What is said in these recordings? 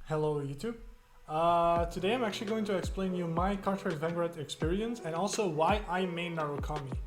Hello YouTube. Today I'm actually going to explain you my Cardfight Vanguard experience and also why I main Narukami.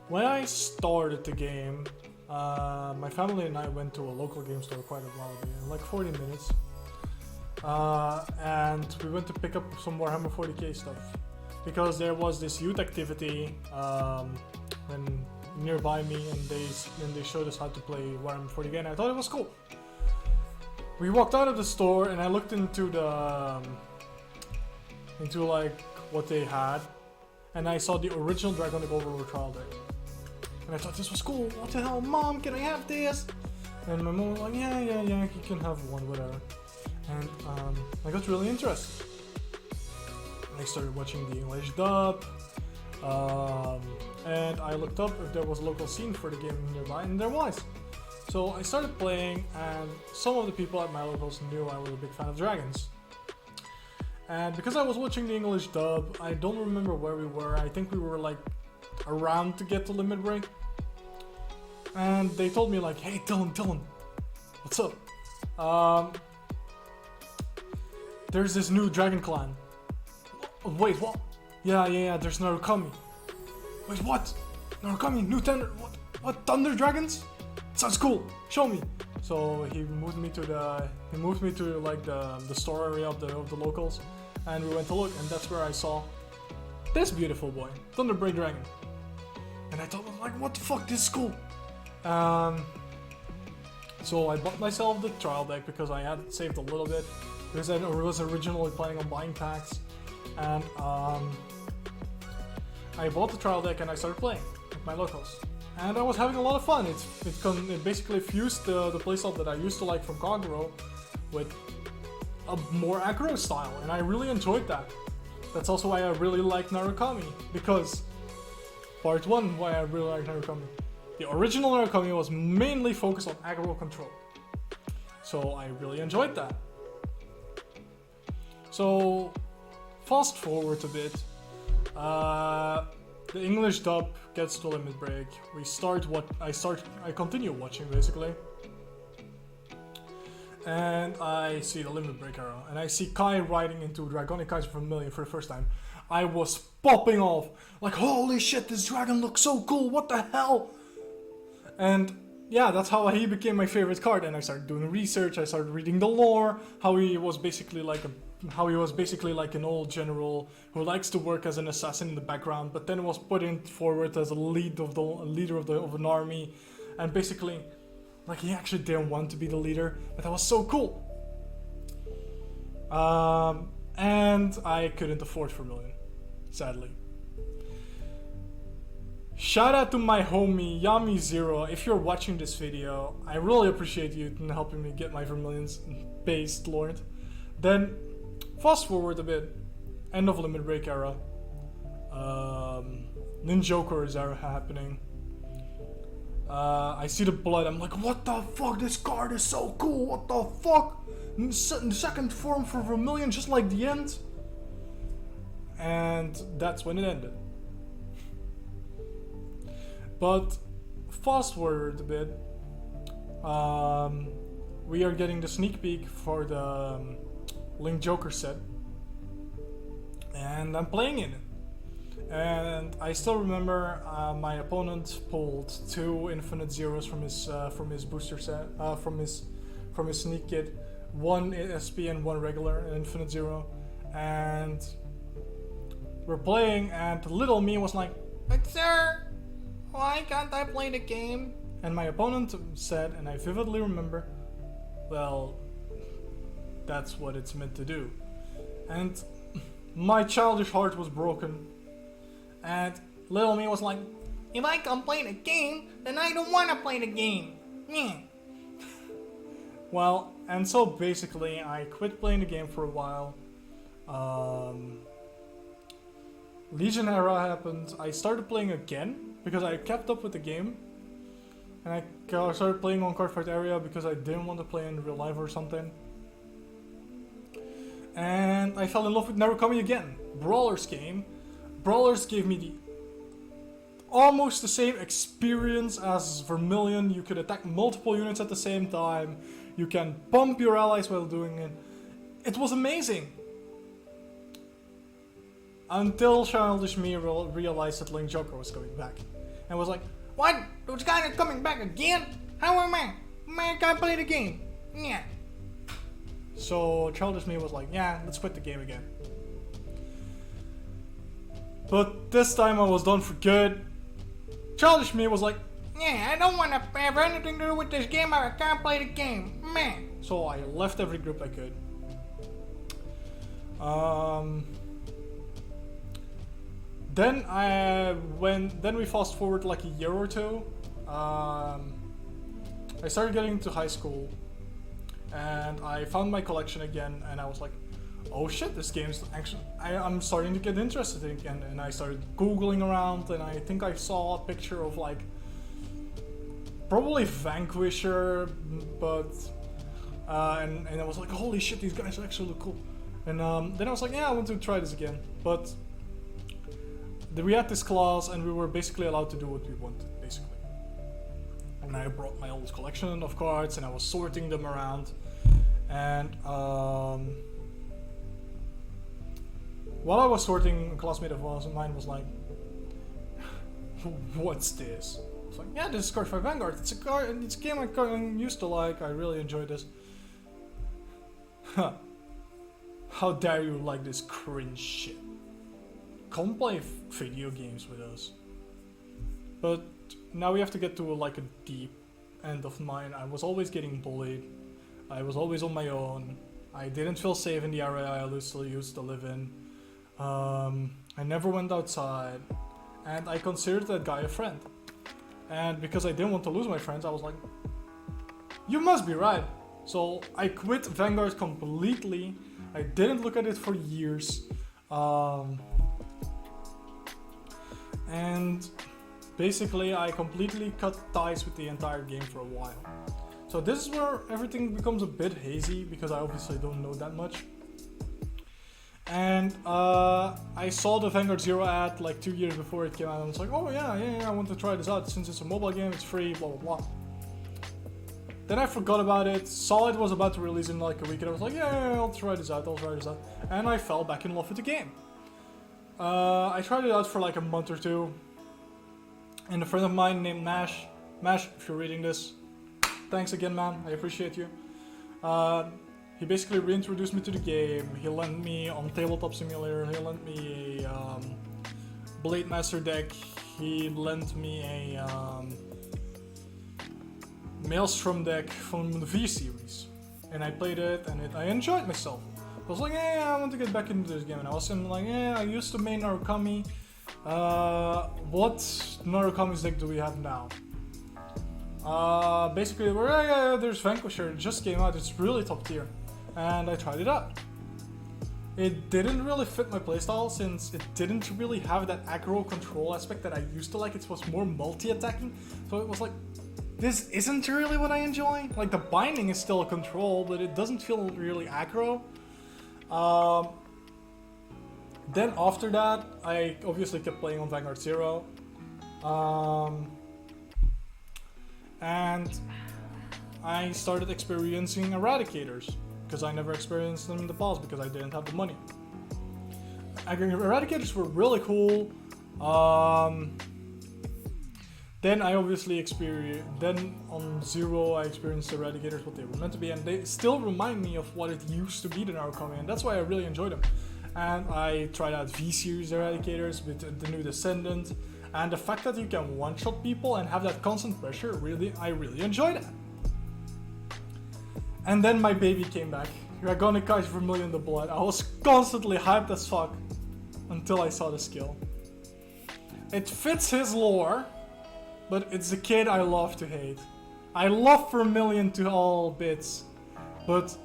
When I started the game, my family and I went to a local game store quite a while ago, like 40 minutes. And we went to pick up some Warhammer 40k stuff. Because there was this youth activity nearby me and they showed us how to play Warhammer 40k and I thought it was cool. We walked out of the store and I looked into like what they had, and I saw the original Dragonic Overlord trial deck. And I thought this was cool. What the hell, Mom? Can I have this? And my mom was like, yeah, you can have one, whatever. And I got really interested. I started watching the English dub, and I looked up if there was a local scene for the game nearby, and there was. So I started playing, and some of the people at my locals knew I was a big fan of dragons. And because I was watching the English dub, I don't remember where we were. I think we were like around to get to Limit Break. And they told me like, hey Dylan, what's up? There's this new dragon clan. Wait, what? Yeah, there's Narukami. Wait, what? Narukami, new Thunder, what? Thunder Dragons? Sounds cool. Show me. So he moved me to the store area of the locals, and we went to look, and that's where I saw this beautiful boy, Thunderbreak Dragon. And I thought, like, what the fuck? This is cool. So I bought myself the trial deck because I had saved a little bit because I was originally planning on buying packs, and I bought the trial deck and I started playing with my locals. And I was having a lot of fun. It basically fused the playstyle that I used to like from Kagero with a more aggro style, and I really enjoyed that. That's also why I really like Narukami, because part 1 why I really like Narukami. The original Narukami was mainly focused on aggro control, so I really enjoyed that. So fast forward a bit. The English dub gets to Limit Break. I continue watching basically. And I see the Limit Break arrow, and I see Kai riding into Dragonic Kaiser Vermilion for the first time. I was popping off, like, holy shit, this dragon looks so cool, what the hell? And yeah, that's how he became my favorite card, and I started doing research, I started reading the lore, how he was basically like an old general who likes to work as an assassin in the background, but then was put in forward as a leader of an army, and basically, like, he actually didn't want to be the leader, but that was so cool. And I couldn't afford Vermilion, sadly. Shout out to my homie Yami Zero. If you're watching this video, I really appreciate you helping me get my Vermilions based Lord. Then fast forward a bit, end of Limit Break era, Ninjoker is happening. I see the blood, I'm like, what the fuck, this card is so cool, what the fuck? Second form for Vermilion, just like the end. And that's when it ended. But fast forward a bit, we are getting the sneak peek for the Link Joker set, and I'm playing in it. And I still remember my opponent pulled 2 Infinite Zeros from his booster set, from his sneak kit, 1 SP and 1 regular, an Infinite Zero, and we're playing, and little me was like, "But sir, why can't I play the game?" And my opponent said, and I vividly remember, well, that's what it's meant to do. And my childish heart was broken. And little me was like, if I can't play the game, then I don't want to play the game. Well, and so basically I quit playing the game for a while. Legion era happened. I started playing again because I kept up with the game. And I started playing on Cardfight area because I didn't want to play in real life or something. And I fell in love with Narukami again. Brawlers came. Brawlers gave me almost the same experience as Vermilion. You could attack multiple units at the same time. You can pump your allies while doing it. it was amazing. Until childish me realized that Link Joker was coming back. And was like, what? Those guys are coming back again? How am I? Man, can't play the game. Yeah. So childish me was like, yeah, let's quit the game again. But this time I was done for good. Childish me was like, yeah, I don't want to have anything to do with this game. I can't play the game. Man. So I left every group I could. Then we fast forward like a year or two. I started getting into high school, and I found my collection again, and I was like, oh shit, this game's actually, I'm starting to get interested again. And I started Googling around, and I think I saw a picture of like, probably Vanquisher, but, and I was like, holy shit, these guys actually look cool. And then I was like, yeah, I want to try this again. But we had this class, and we were basically allowed to do what we wanted, basically. And I brought my old collection of cards, and I was sorting them around. And while I was sorting, a classmate of mine was like, what's this? I was like, yeah, this is Cardfight Vanguard. It's a game I used to like. I really enjoy this. Huh. How dare you like this cringe shit? Come play video games with us. But now we have to get to like a deep end of mine. I was always getting bullied. I was always on my own. I didn't feel safe in the area I used to live in. I never went outside. And I considered that guy a friend. And because I didn't want to lose my friends, I was like, you must be right. So I quit Vanguard completely. I didn't look at it for years. And basically I completely cut ties with the entire game for a while. So this is where everything becomes a bit hazy, because I obviously don't know that much. And I saw the Vanguard Zero ad like 2 years before it came out, and I was like, oh yeah, I want to try this out since it's a mobile game, it's free, blah blah blah. Then I forgot about it, saw it was about to release in like a week, and I was like, yeah, I'll try this out. And I fell back in love with the game. I tried it out for like a month or two, and a friend of mine named Mash, if you're reading this, thanks again, man, I appreciate you. He basically reintroduced me to the game. He lent me on Tabletop Simulator, he lent me a Blade Master deck, he lent me a Maelstrom deck from the V series, and I played it, and I enjoyed myself. I was like, yeah, I want to get back into this game, and I was like, yeah, I used to main Narukami. What Narukami's deck do we have now? Basically, there's Vanquisher, it just came out, it's really top tier, and I tried it out. It didn't really fit my playstyle, since it didn't really have that aggro control aspect that I used to like. It was more multi-attacking, so it was like, this isn't really what I enjoy. Like, the binding is still a control, but it doesn't feel really aggro. Then after that, I obviously kept playing on Vanguard Zero. And I started experiencing Eradicators, because I never experienced them in the past because I didn't have the money. Eradicators were really cool. Then I obviously then on Zero I experienced Eradicators, what they were meant to be, and they still remind me of what it used to be, the Narukami, and that's why I really enjoyed them. And I tried out V-Series Eradicators with the new Descendant, and the fact that you can one-shot people and have that constant pressure, I really enjoyed that. And then my baby came back, Dragonic Kaiser Vermilion the Blood. I was constantly hyped as fuck until I saw the skill. It fits his lore, but it's a kid I love to hate. I love Vermilion to all bits, but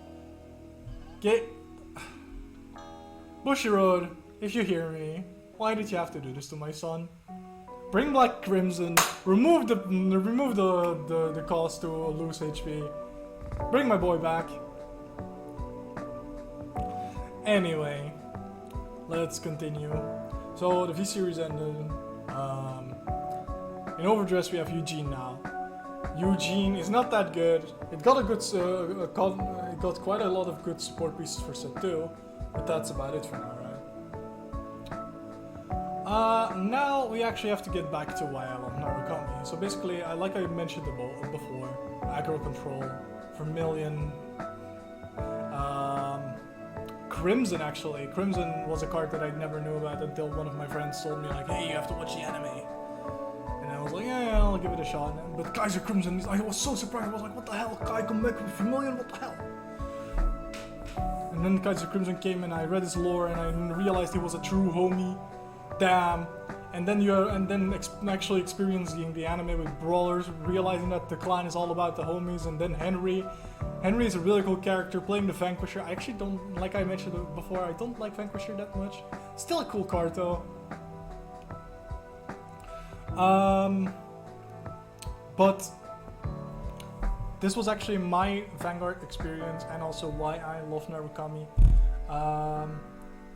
Bushiroad, if you hear me, why did you have to do this to my son? Bring Black Crimson, remove the cost to lose HP. Bring my boy back. Anyway, let's continue. So the V-Series ended. In Overdress we have Eugene now. Eugene is not that good. It got a good, it got quite a lot of good support pieces for set 2, but that's about it for now, right? Now we actually have to get back to why I love Narukami. So basically, like I mentioned before, aggro control, Vermilion, Crimson actually. Crimson was a card that I never knew about until one of my friends told me like, hey, you have to watch the anime. And I was like, yeah, I'll give it a shot. But Kaiser Crimson, I was so surprised. I was like, what the hell? Kai come back with Vermilion? What the hell? And then Kaiser Crimson came and I read his lore and I realized he was a true homie. Damn. And then actually experiencing the anime with Brawlers, realizing that the clan is all about the homies, and then Henry. Henry is a really cool character, playing the Vanquisher. I actually don't, like I mentioned before, I don't like Vanquisher that much. Still a cool card though. But this was actually my Vanguard experience and also why I love Narukami.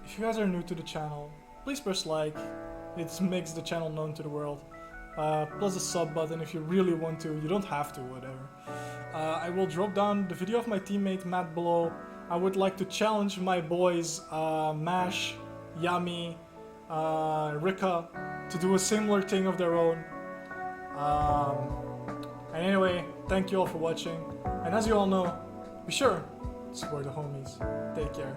If you guys are new to the channel, please press like. It makes the channel known to the world. Plus the sub button if you really want to. You don't have to, whatever. I will drop down the video of my teammate Matt below. I would like to challenge my boys Mash, Yami, Rika to do a similar thing of their own. And anyway, thank you all for watching. And as you all know, be sure to support the homies. Take care.